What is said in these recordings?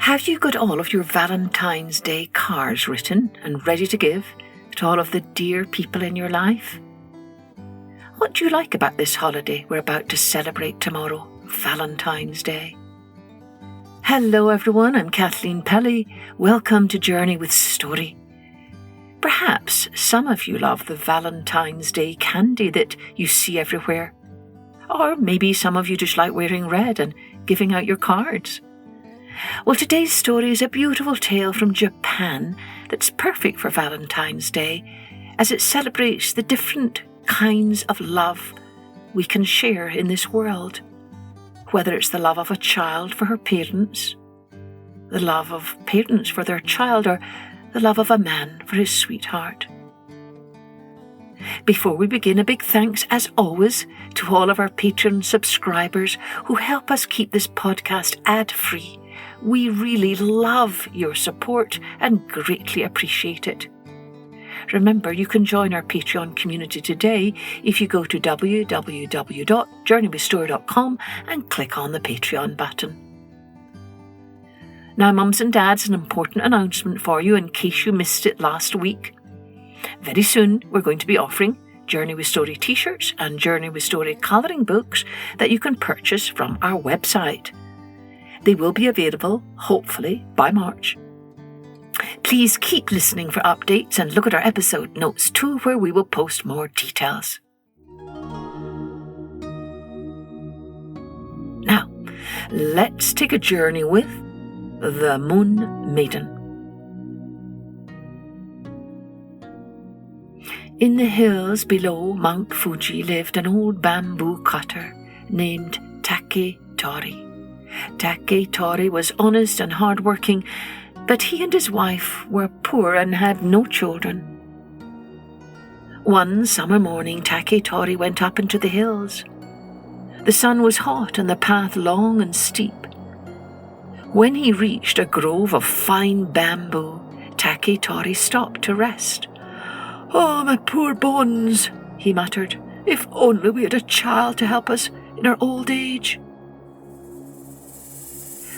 Have you got all of your Valentine's Day cards written and ready to give to all of the dear people in your life? What do you like about this holiday we're about to celebrate tomorrow, Valentine's Day? Hello everyone, I'm Kathleen Pelly. Welcome to Journey with Story. Perhaps some of you love the Valentine's Day candy that you see everywhere. Or maybe some of you just like wearing red and giving out your cards. Well, today's story is a beautiful tale from Japan that's perfect for Valentine's Day as it celebrates the different kinds of love we can share in this world. Whether it's the love of a child for her parents, the love of parents for their child, or the love of a man for his sweetheart. Before we begin, a big thanks, as always, to all of our Patreon subscribers who help us keep this podcast ad-free. We really love your support and greatly appreciate it. Remember, you can join our Patreon community today if you go to www.journeywithstory.com and click on the Patreon button. Now, mums and dads, an important announcement for you in case you missed it last week. Very soon, we're going to be offering Journey with Story t-shirts and Journey with Story colouring books that you can purchase from our website. They will be available, hopefully, by March. Please keep listening for updates and look at our episode notes too, where we will post more details. Now, let's take a journey with the Moon Maiden. In the hills below Mount Fuji lived an old bamboo cutter named Taketori. Taketori was honest and hard-working, but he and his wife were poor and had no children. One summer morning, Taketori went up into the hills. The sun was hot and the path long and steep. When he reached a grove of fine bamboo, Taketori stopped to rest. "Oh, my poor bones," he muttered. "If only we had a child to help us in our old age."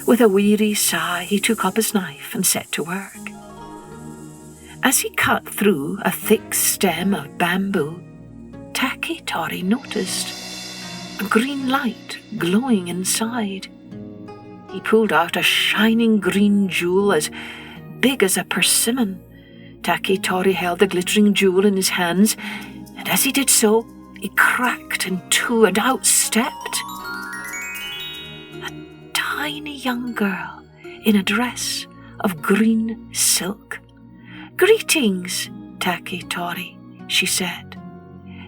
With a weary sigh, he took up his knife and set to work. As he cut through a thick stem of bamboo, Taketori noticed a green light glowing inside. He pulled out a shining green jewel as big as a persimmon. Taketori held the glittering jewel in his hands, and as he did so, it cracked in two and out stepped a tiny young girl in a dress of green silk. "Greetings, Taketori," she said.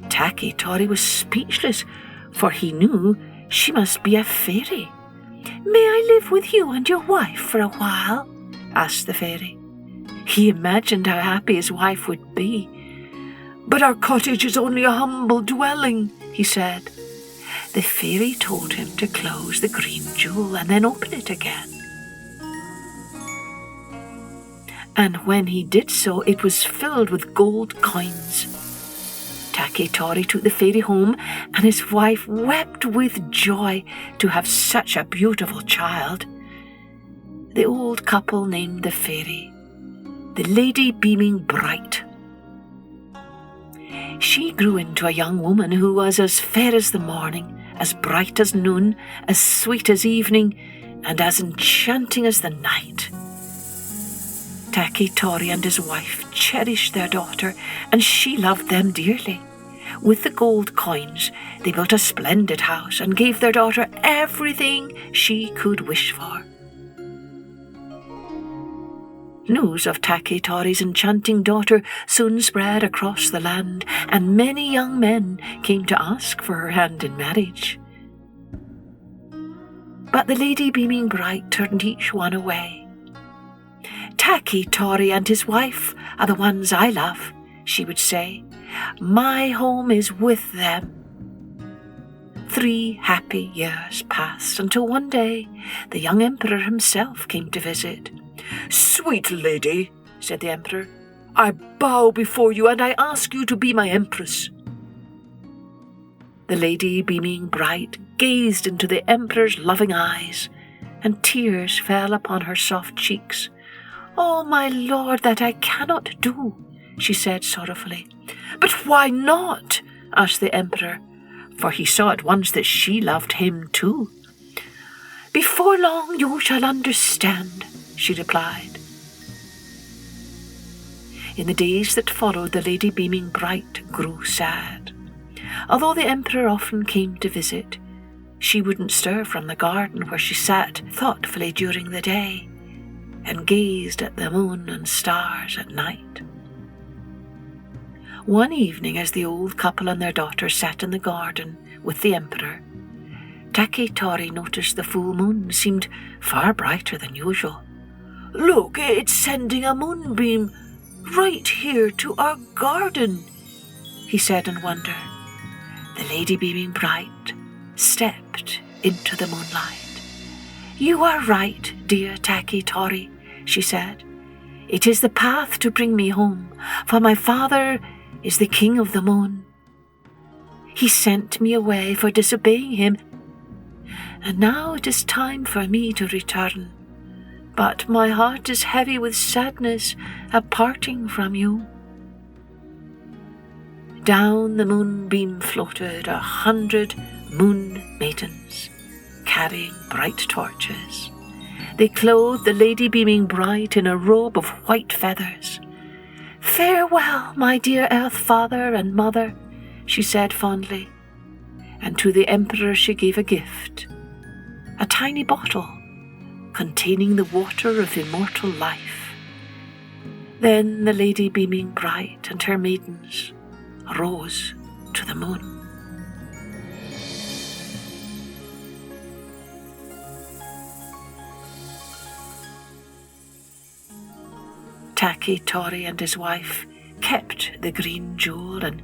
Taketori was speechless, for he knew she must be a fairy. "May I live with you and your wife for a while?" asked the fairy. He imagined how happy his wife would be. "But our cottage is only a humble dwelling," he said. The fairy told him to close the green jewel and then open it again. And when he did so, it was filled with gold coins. Taketori took the fairy home, and his wife wept with joy to have such a beautiful child. The old couple named the fairy the Lady Beaming Bright. She grew into a young woman who was as fair as the morning, as bright as noon, as sweet as evening, and as enchanting as the night. Taketori and his wife cherished their daughter, and she loved them dearly. With the gold coins, they built a splendid house and gave their daughter everything she could wish for. News of Taketori's enchanting daughter soon spread across the land, and many young men came to ask for her hand in marriage. But the Lady Beaming Bright turned each one away. "Taketori and his wife are the ones I love," she would say. "My home is with them." 3 happy years passed until one day the young emperor himself came to visit. "Sweet lady," said the emperor, "I bow before you and I ask you to be my empress." The Lady Beaming Bright gazed into the emperor's loving eyes and tears fell upon her soft cheeks. "Oh, my lord, that I cannot do," she said sorrowfully. "But why not?" asked the emperor, for he saw at once that she loved him too. "Before long you shall understand," she replied. In the days that followed, the Lady Beaming Bright grew sad. Although the emperor often came to visit, she wouldn't stir from the garden where she sat thoughtfully during the day and gazed at the moon and stars at night. One evening, as the old couple and their daughter sat in the garden with the emperor, Taketori noticed the full moon seemed far brighter than usual. "Look, it's sending a moonbeam right here to our garden," he said in wonder. The Lady Beaming Bright stepped into the moonlight. "You are right, dear Taketori," she said. "It is the path to bring me home, for my father is the king of the moon. He sent me away for disobeying him, and now it is time for me to return. But my heart is heavy with sadness at parting from you." Down the moonbeam floated 100 moon maidens, carrying bright torches. They clothed the Lady Beaming Bright in a robe of white feathers. "Farewell, my dear Earth Father and Mother," she said fondly, and to the emperor she gave a gift, a tiny bottle containing the water of immortal life. Then the Lady Beaming Bright and her maidens rose to the moon. Taketori and his wife kept the green jewel and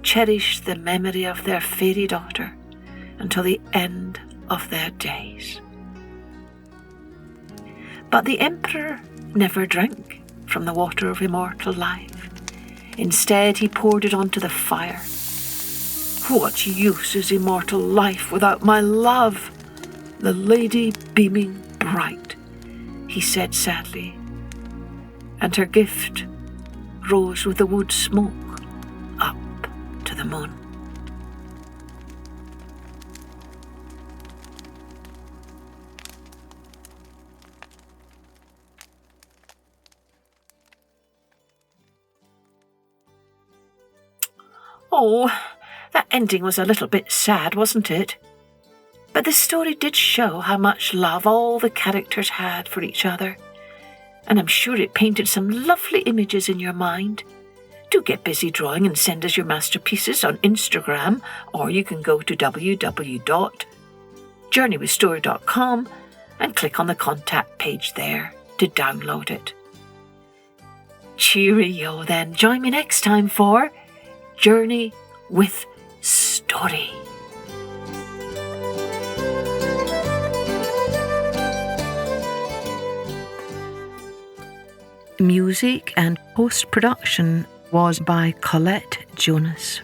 cherished the memory of their fairy daughter until the end of their days. But the emperor never drank from the water of immortal life. Instead, he poured it onto the fire. "What use is immortal life without my love, the Lady Beaming Bright?" he said sadly, and her gift rose with the wood smoke up to the moon. Oh, that ending was a little bit sad, wasn't it? But the story did show how much love all the characters had for each other, and I'm sure it painted some lovely images in your mind. Do get busy drawing and send us your masterpieces on Instagram, or you can go to www.journeywithstory.com and click on the contact page there to download it. Cheerio then. Join me next time for Journey with Story. Music and post-production was by Colette Jonas.